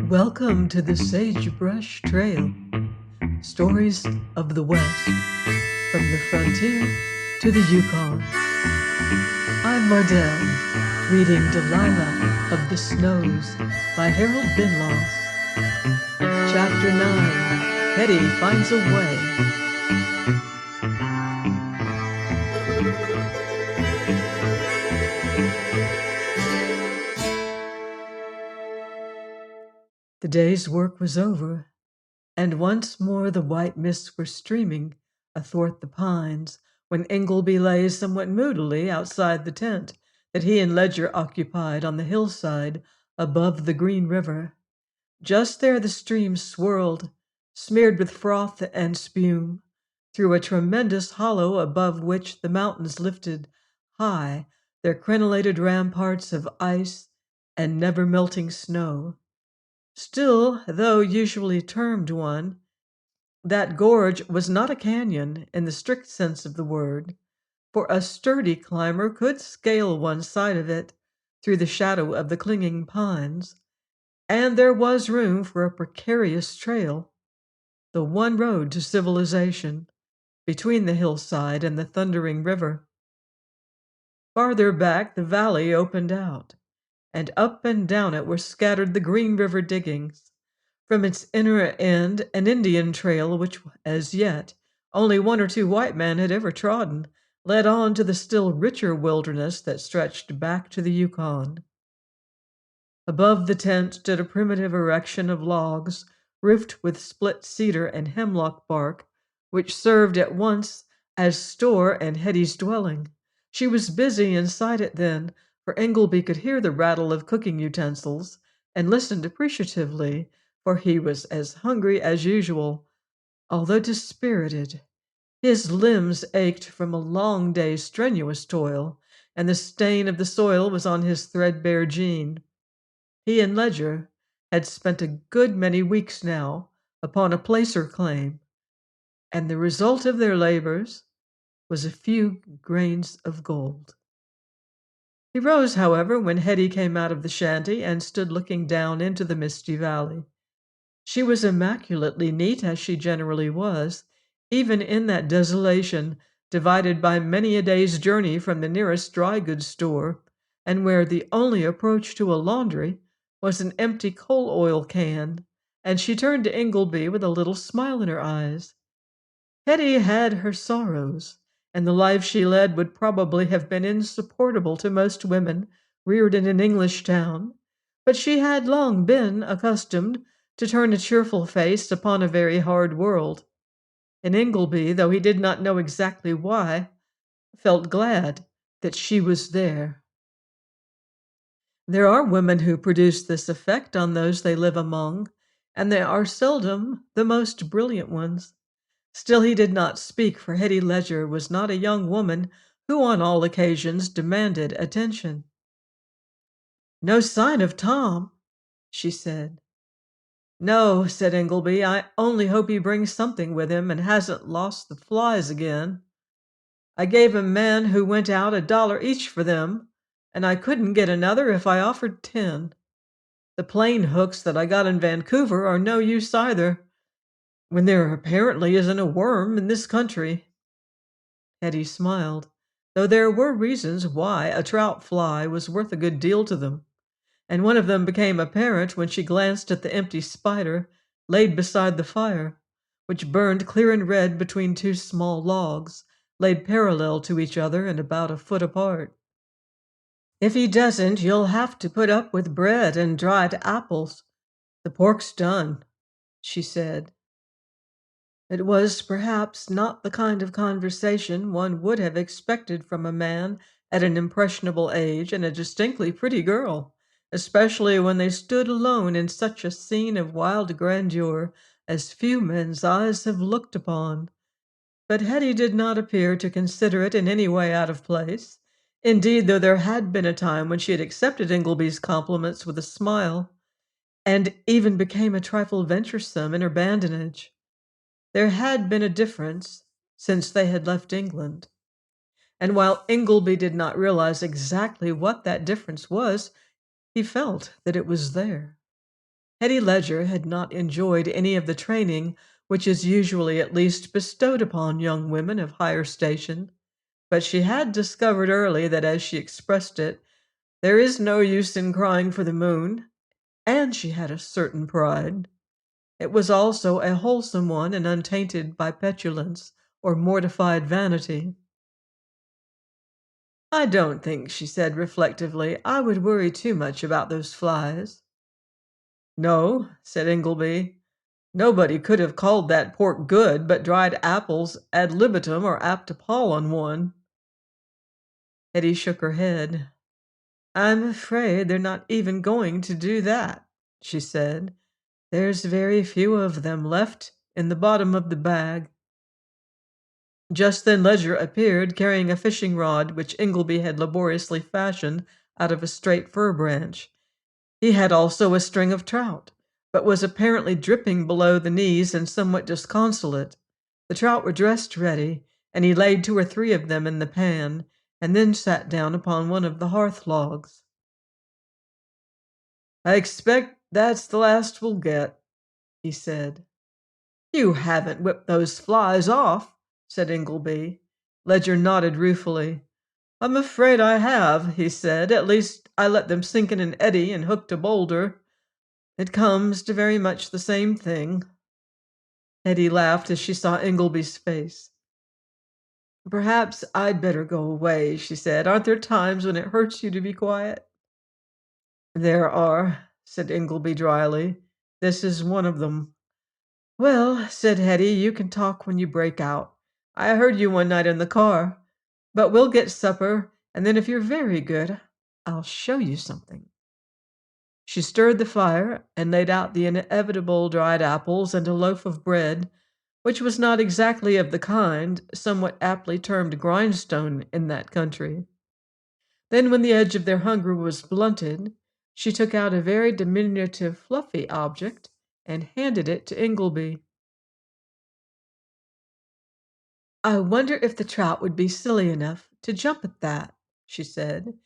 Welcome to the Sagebrush Trail, stories of the West, from the frontier to the Yukon. I'm Mardell, reading Delilah of the Snows by Harold Binloss. Chapter 9, Hetty Finds a Way. The day's work was over, and once more the white mists were streaming athwart the pines when Ingleby lay somewhat moodily outside the tent that he and Ledger occupied on the hillside above the Green River. Just there the stream swirled, smeared with froth and spume, through a tremendous hollow above which the mountains lifted high their crenellated ramparts of ice and never-melting snow. Still, though usually termed one, that gorge was not a canyon in the strict sense of the word, for a sturdy climber could scale one side of it through the shadow of the clinging pines, and there was room for a precarious trail, the one road to civilization, between the hillside and the thundering river. Farther back, the valley opened out, and up and down it were scattered the Green River diggings. From its inner end, an Indian trail, which, as yet, only one or two white men had ever trodden, led on to the still richer wilderness that stretched back to the Yukon. Above the tent stood a primitive erection of logs, roofed with split cedar and hemlock bark, which served at once as store and Hetty's dwelling. She was busy inside it then, for Ingleby could hear the rattle of cooking utensils, and listened appreciatively, for he was as hungry as usual, although dispirited. His limbs ached from a long day's strenuous toil, and the stain of the soil was on his threadbare jean. He and Ledger had spent a good many weeks now upon a placer claim, and the result of their labors was a few grains of gold. He rose, however, when Hetty came out of the shanty and stood looking down into the misty valley. She was immaculately neat, as she generally was, even in that desolation, divided by many a day's journey from the nearest dry goods store, and where the only approach to a laundry was an empty coal oil can, and she turned to Ingleby with a little smile in her eyes. Hetty had her sorrows, and the life she led would probably have been insupportable to most women reared in an English town, but she had long been accustomed to turn a cheerful face upon a very hard world. And Ingleby, though he did not know exactly why, felt glad that she was there. There are women who produce this effect on those they live among, and they are seldom the most brilliant ones. Still he did not speak, for Hetty Ledger was not a young woman who on all occasions demanded attention. "No sign of Tom," she said. "No," said Ingleby. "I only hope he brings something with him and hasn't lost the flies again. I gave a man who went out $1 each for them, and I couldn't get another if I offered 10. The plain hooks that I got in Vancouver are no use either, when there apparently isn't a worm in this country." Hetty smiled, though there were reasons why a trout fly was worth a good deal to them, and one of them became apparent when she glanced at the empty spider laid beside the fire, which burned clear and red between two small logs, laid parallel to each other and about a foot apart. "If he doesn't, you'll have to put up with bread and dried apples. The pork's done," she said. It was perhaps not the kind of conversation one would have expected from a man at an impressionable age and a distinctly pretty girl, especially when they stood alone in such a scene of wild grandeur as few men's eyes have looked upon. But Hetty did not appear to consider it in any way out of place. Indeed, though there had been a time when she had accepted Ingleby's compliments with a smile, and even became a trifle venturesome in her badinage, there had been a difference since they had left England. And while Ingleby did not realize exactly what that difference was, he felt that it was there. Hetty Ledger had not enjoyed any of the training which is usually at least bestowed upon young women of higher station, but she had discovered early that, as she expressed it, there is no use in crying for the moon, and she had a certain pride. It was also a wholesome one and untainted by petulance or mortified vanity. "I don't think," she said reflectively, "I would worry too much about those flies." "No," said Ingleby. "Nobody could have called that pork good, but dried apples ad libitum are apt to pall on one." Hetty shook her head. "I'm afraid they're not even going to do that," she said. "There's very few of them left in the bottom of the bag." Just then Ledger appeared, carrying a fishing rod which Ingleby had laboriously fashioned out of a straight fir branch. He had also a string of trout, but was apparently dripping below the knees and somewhat disconsolate. The trout were dressed ready, and he laid 2 or 3 of them in the pan, and then sat down upon one of the hearth logs. "I expect that's the last we'll get," he said. "You haven't whipped those flies off," said Ingleby. Ledger nodded ruefully. "I'm afraid I have," he said. "At least I let them sink in an eddy and hooked a boulder. It comes to very much the same thing." Hetty laughed as she saw Ingleby's face. "Perhaps I'd better go away," she said. "Aren't there times when it hurts you to be quiet?" "There are," said Ingleby dryly. "This is one of them." "Well," said Hetty, "you can talk when you break out. I heard you one night in the car. But we'll get supper, and then if you're very good, I'll show you something." She stirred the fire and laid out the inevitable dried apples and a loaf of bread, which was not exactly of the kind somewhat aptly termed grindstone in that country. Then, when the edge of their hunger was blunted, she took out a very diminutive fluffy object and handed it to Ingleby. "I wonder if the trout would be silly enough to jump at that," she said.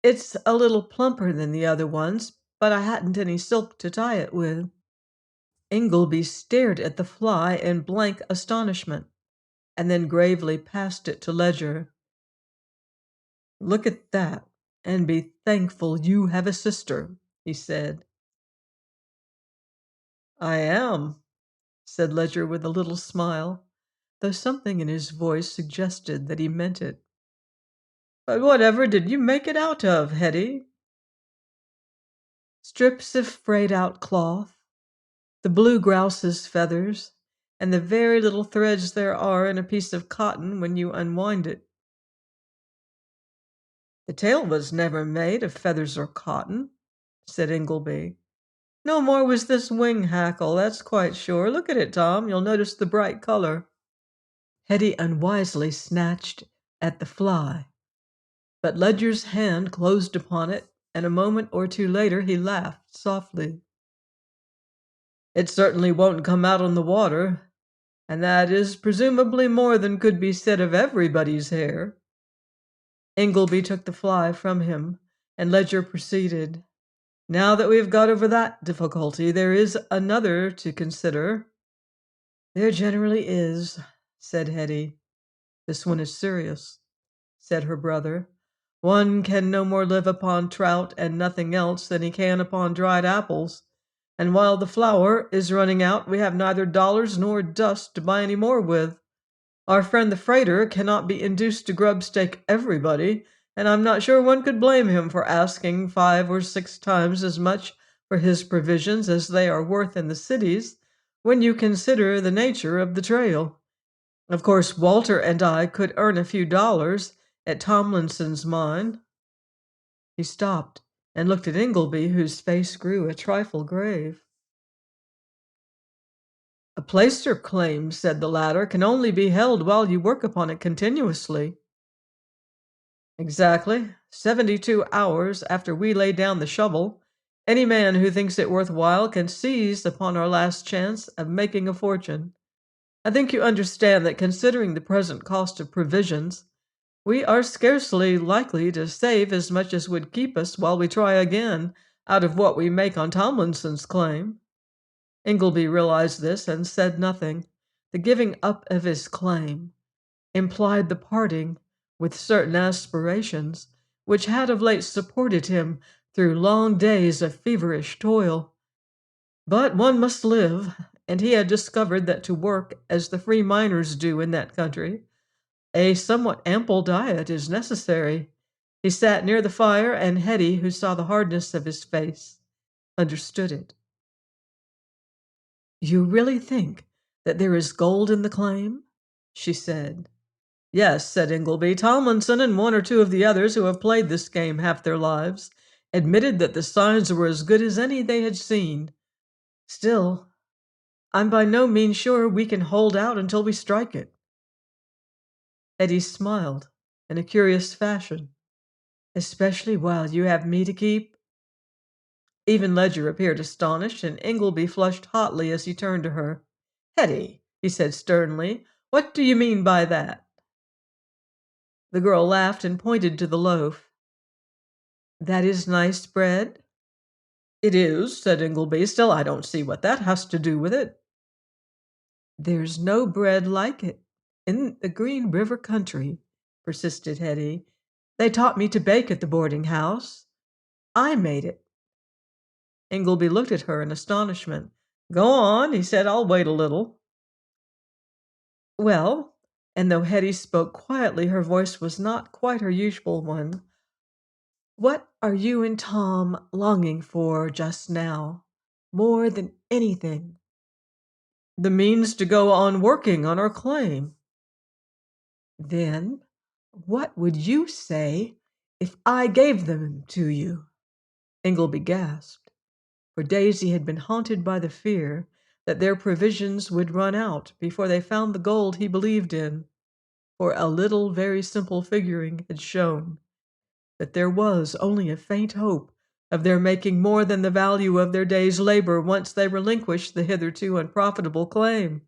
"It's a little plumper than the other ones, but I hadn't any silk to tie it with." Ingleby stared at the fly in blank astonishment, and then gravely passed it to Ledger. "Look at that, and be thankful you have a sister," he said. "I am," said Ledger with a little smile, though something in his voice suggested that he meant it. "But whatever did you make it out of, Hetty?" "Strips of frayed out cloth, the blue grouse's feathers, and the very little threads there are in a piece of cotton when you unwind it." "The tail was never made of feathers or cotton," said Ingleby. "No more was this wing hackle, that's quite sure. Look at it, Tom. You'll notice the bright color." Hetty unwisely snatched at the fly, but Ledger's hand closed upon it, and a moment or two later he laughed softly. "It certainly won't come out on the water, and that is presumably more than could be said of everybody's hair." Ingleby took the fly from him, and Ledger proceeded. "Now that we have got over that difficulty, there is another to consider." "There generally is," said Hetty. "This one is serious," said her brother. "One can no more live upon trout and nothing else than he can upon dried apples, and while the flour is running out, we have neither dollars nor dust to buy any more with. Our friend the freighter cannot be induced to grubstake everybody, and I'm not sure one could blame him for asking 5 or 6 times as much for his provisions as they are worth in the cities, when you consider the nature of the trail. Of course, Walter and I could earn a few dollars at Tomlinson's mine." He stopped and looked at Ingleby, whose face grew a trifle grave. "A placer claim," said the latter, "can only be held while you work upon it continuously." "Exactly. 72 hours after we lay down the shovel, any man who thinks it worth while can seize upon our last chance of making a fortune. I think you understand that, considering the present cost of provisions, we are scarcely likely to save as much as would keep us while we try again, out of what we make on Tomlinson's claim." Ingleby realized this and said nothing. The giving up of his claim implied the parting with certain aspirations which had of late supported him through long days of feverish toil. But one must live, and he had discovered that to work as the free miners do in that country, a somewhat ample diet is necessary. He sat near the fire, and Hetty, who saw the hardness of his face, understood it. "You really think that there is gold in the claim?" she said. "Yes," said Ingleby. "Tomlinson and one or two of the others who have played this game half their lives admitted that the signs were as good as any they had seen. Still, I'm by no means sure we can hold out until we strike it." Hetty smiled in a curious fashion. "Especially while you have me to keep?" Even Ledger appeared astonished, and Ingleby flushed hotly as he turned to her. "Hetty," he said sternly, "what do you mean by that?" The girl laughed and pointed to the loaf. "That is nice bread?" "It is," said Ingleby. "Still, I don't see what that has to do with it." "There's no bread like it in the Green River country," persisted Hetty. "They taught me to bake at the boarding house. I made it." Ingleby looked at her in astonishment. "Go on," he said. "I'll wait a little." "Well," and though Hetty spoke quietly, her voice was not quite her usual one, "what are you and Tom longing for just now, more than anything?" "The means to go on working on our claim." "Then what would you say if I gave them to you?" Ingleby gasped. For days he had been haunted by the fear that their provisions would run out before they found the gold he believed in, for a little very simple figuring had shown that there was only a faint hope of their making more than the value of their day's labor once they relinquished the hitherto unprofitable claim.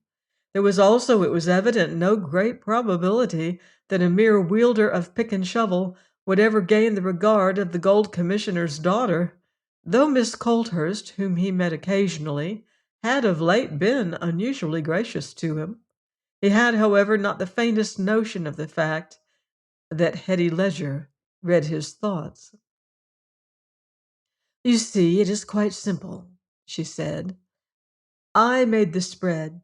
There was also, it was evident, no great probability that a mere wielder of pick and shovel would ever gain the regard of the gold commissioner's daughter, though Miss Colthurst, whom he met occasionally, had of late been unusually gracious to him. He had, however, not the faintest notion of the fact that Hetty Ledger read his thoughts. "You see, it is quite simple," she said. "I made the spread,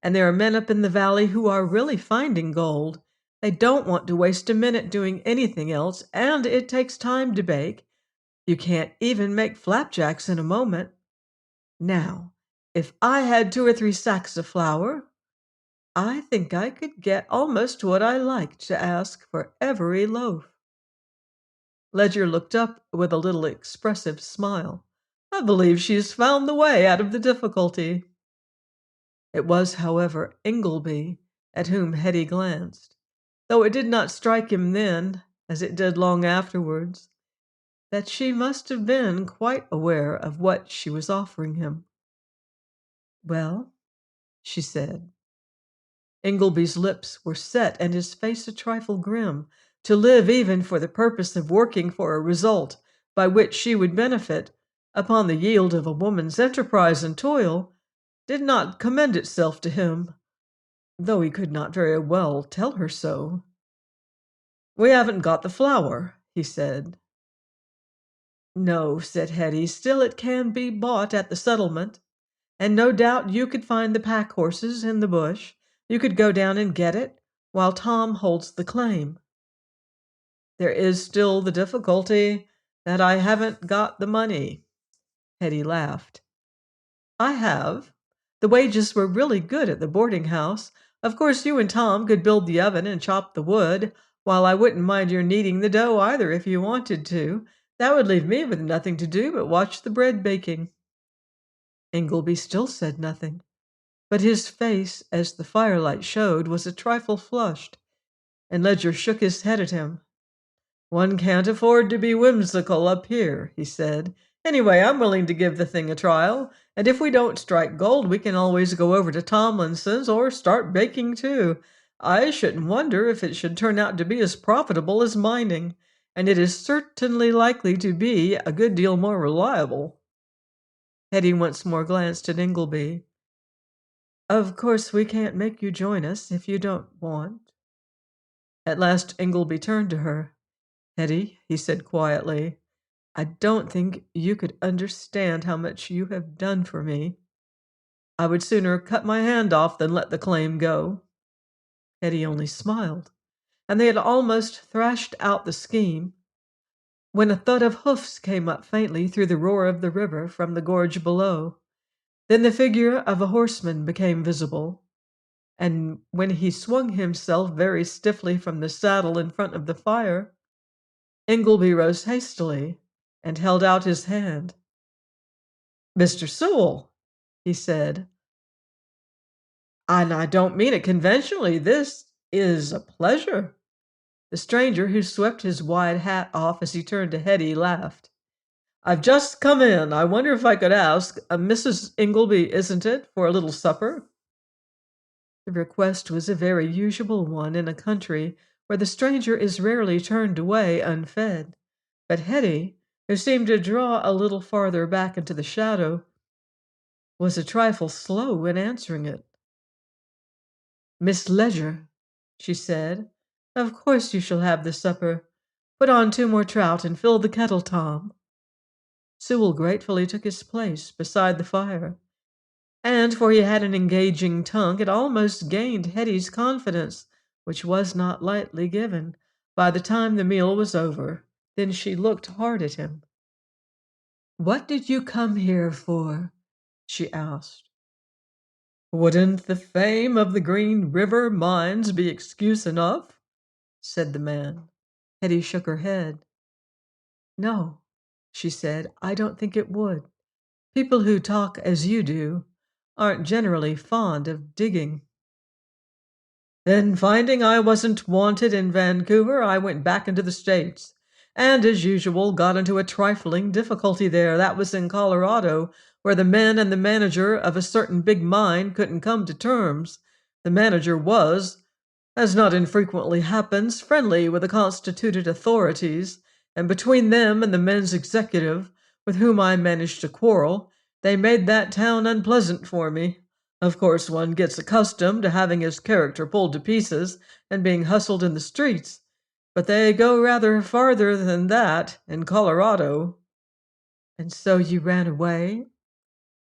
and there are men up in the valley who are really finding gold. They don't want to waste a minute doing anything else, and it takes time to bake. You can't even make flapjacks in a moment. Now, if I had 2 or 3 sacks of flour, I think I could get almost what I liked to ask for every loaf." Ledger looked up with a little expressive smile. "I believe she's found the way out of the difficulty." It was, however, Ingleby at whom Hetty glanced, though it did not strike him then, as it did long afterwards, that she must have been quite aware of what she was offering him. "Well?" she said. Ingleby's lips were set and his face a trifle grim. To live even for the purpose of working for a result by which she would benefit, upon the yield of a woman's enterprise and toil, did not commend itself to him, though he could not very well tell her so. "We haven't got the flour," he said. "No," said Hetty. "Still it can be bought at the settlement, and no doubt you could find the pack horses in the bush. You could go down and get it, while Tom holds the claim." "There is still the difficulty that I haven't got the money." Hetty laughed. "I have. The wages were really good at the boarding house. Of course, you and Tom could build the oven and chop the wood, while I wouldn't mind your kneading the dough either if you wanted to. That would leave me with nothing to do but watch the bread baking." Ingleby still said nothing, but his face, as the firelight showed, was a trifle flushed, and Ledger shook his head at him. "One can't afford to be whimsical up here," he said. "Anyway, I'm willing to give the thing a trial, and if we don't strike gold, we can always go over to Tomlinson's or start baking too. I shouldn't wonder if it should turn out to be as profitable as mining. and it is certainly likely to be a good deal more reliable." Hetty once more glanced at Ingleby. "Of course, we can't make you join us if you don't want." At last Ingleby turned to her. "Hetty," he said quietly, "I don't think you could understand how much you have done for me. I would sooner cut my hand off than let the claim go." Hetty only smiled, and they had almost thrashed out the scheme when a thud of hoofs came up faintly through the roar of the river from the gorge below. Then the figure of a horseman became visible, and when he swung himself very stiffly from the saddle in front of the fire, Ingleby rose hastily and held out his hand. "Mr. Sewell," he said, "and I don't mean it conventionally, this is a pleasure." The stranger, who swept his wide hat off as he turned to Hetty, laughed. "I've just come in. I wonder if I could ask, Mrs. Ingleby, isn't it, for a little supper?" The request was a very usual one in a country where the stranger is rarely turned away unfed, but Hetty, who seemed to draw a little farther back into the shadow, was a trifle slow in answering it. "Miss Ledger," she said, "of course you shall have the supper. Put on 2 more trout and fill the kettle, Tom." Sewell gratefully took his place beside the fire, and, for he had an engaging tongue, it almost gained Hetty's confidence, which was not lightly given, by the time the meal was over. Then she looked hard at him. "What did you come here for?" she asked. "Wouldn't the fame of the Green River mines be excuse enough?" said the man. Hetty shook her head. "No," she said, "I don't think it would. People who talk as you do aren't generally fond of digging." "Then, finding I wasn't wanted in Vancouver, I went back into the States, and, as usual, got into a trifling difficulty there. That was in Colorado, where the men and the manager of a certain big mine couldn't come to terms. The manager was, as not infrequently happens, friendly with the constituted authorities, and between them and the men's executive, with whom I managed to quarrel, they made that town unpleasant for me. Of course, one gets accustomed to having his character pulled to pieces and being hustled in the streets, but they go rather farther than that in Colorado." "And so you ran away?"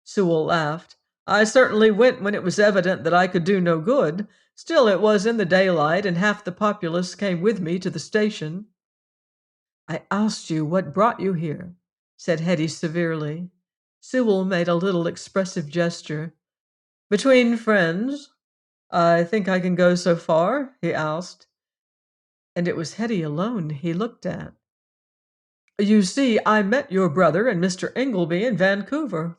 Sewell laughed. "I certainly went when it was evident that I could do no good. Still, it was in the daylight, and half the populace came with me to the station." "I asked you what brought you here," said Hetty severely. Sewell made a little expressive gesture. "Between friends, I think I can go so far?" he asked, and it was Hetty alone he looked at. "You see, I met your brother and Mr. Ingleby in Vancouver."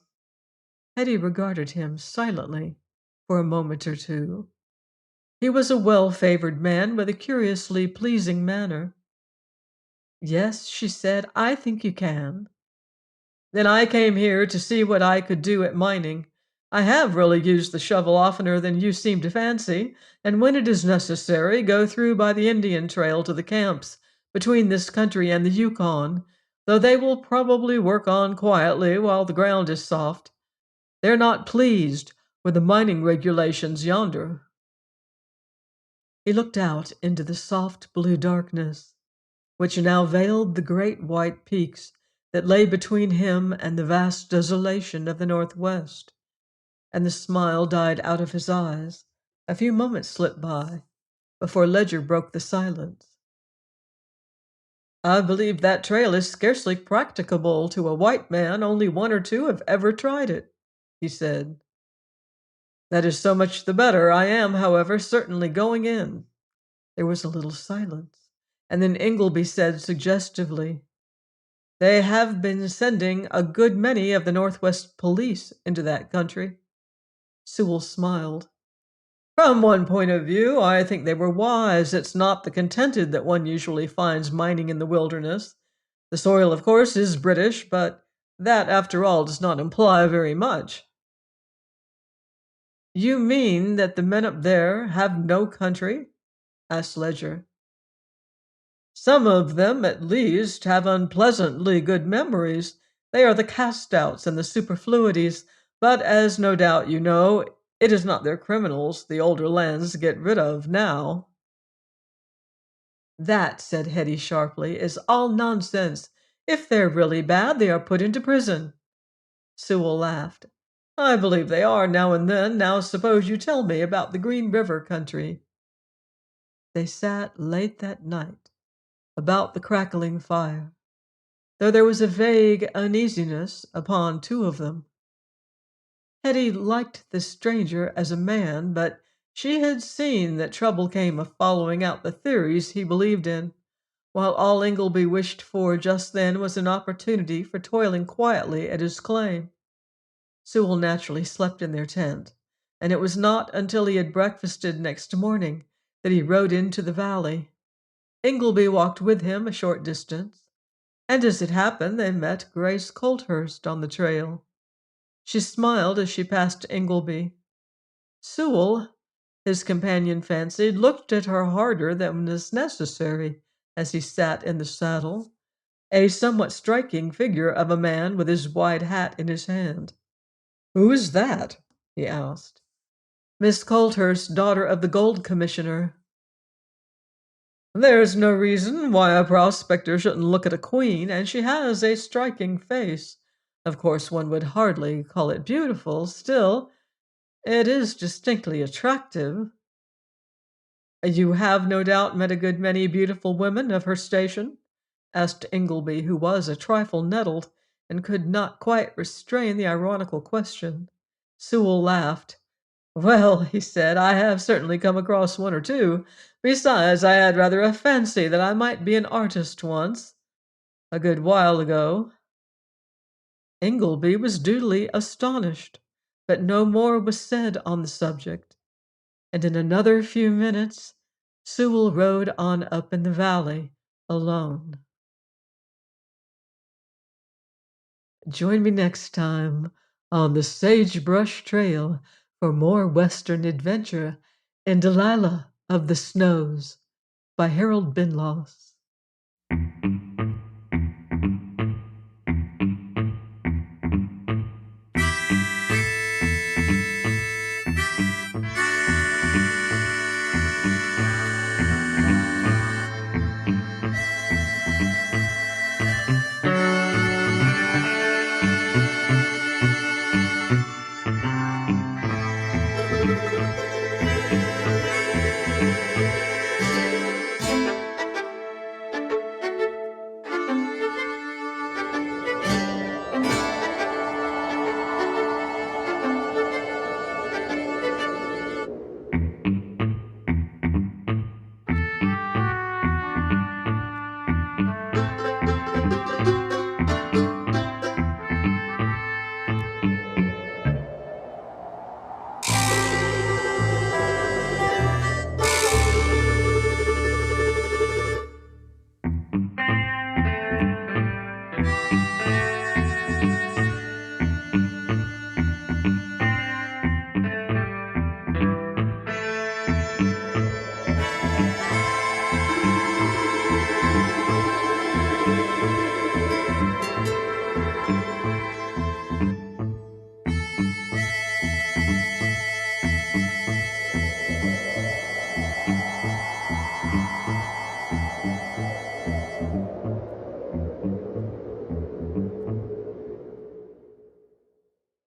Hetty regarded him silently for a moment or two. He was a well-favored man with a curiously pleasing manner. "Yes," she said, "I think you can." "Then I came here to see what I could do at mining. I have really used the shovel oftener than you seem to fancy, and when it is necessary, go through by the Indian trail to the camps between this country and the Yukon, though they will probably work on quietly while the ground is soft. They're not pleased with the mining regulations yonder." He looked out into the soft blue darkness, which now veiled the great white peaks that lay between him and the vast desolation of the northwest, and the smile died out of his eyes. A few moments slipped by before Ledger broke the silence. "I believe that trail is scarcely practicable to a white man. Only 1 or 2 have ever tried it," he said. "That is so much the better. I am, however, certainly going in." There was a little silence, and then Ingleby said suggestively, "They have been sending a good many of the Northwest police into that country." Sewell smiled. "From one point of view, I think they were wise. It's not the contented that one usually finds mining in the wilderness. The soil, of course, is British, but that, after all, does not imply very much." "You mean that the men up there have no country?" asked Ledger. Some of them, at least, have unpleasantly good memories. They are the cast outs and the superfluities, but as no doubt you know, it is not their criminals the older lands get rid of now. That, said Hetty sharply, is all nonsense. If they're really bad, they are put into prison. Sewell laughed. I believe they are now and then. Now suppose you tell me about the Green River country. They sat late that night about the crackling fire, though there was a vague uneasiness upon two of them. Hetty liked the stranger as a man, but she had seen that trouble came of following out the theories he believed in, while all Ingleby wished for just then was an opportunity for toiling quietly at his claim. Sewell naturally slept in their tent, and it was not until he had breakfasted next morning that he rode into the valley. Ingleby walked with him a short distance, and as it happened, they met Grace Colthurst on the trail. She smiled as she passed Ingleby. Sewell, his companion fancied, looked at her harder than was necessary as he sat in the saddle, a somewhat striking figure of a man with his wide hat in his hand. "Who is that?" he asked. "Miss Colthurst, daughter of the Gold Commissioner." "There's no reason why a prospector shouldn't look at a queen, and she has a striking face. Of course, one would hardly call it beautiful. Still, it is distinctly attractive." "You have no doubt met a good many beautiful women of her station?" asked Ingleby, who was a trifle nettled, and could not quite restrain the ironical question. Sewell laughed. "Well," he said, "I have certainly come across one or two. Besides, I had rather a fancy that I might be an artist once, a good while ago." Ingleby was duly astonished, but no more was said on the subject, and in another few minutes Sewell rode on up in the valley alone. Join me next time on the Sagebrush Trail for more Western adventure in Delilah of the Snows by Harold Binloss.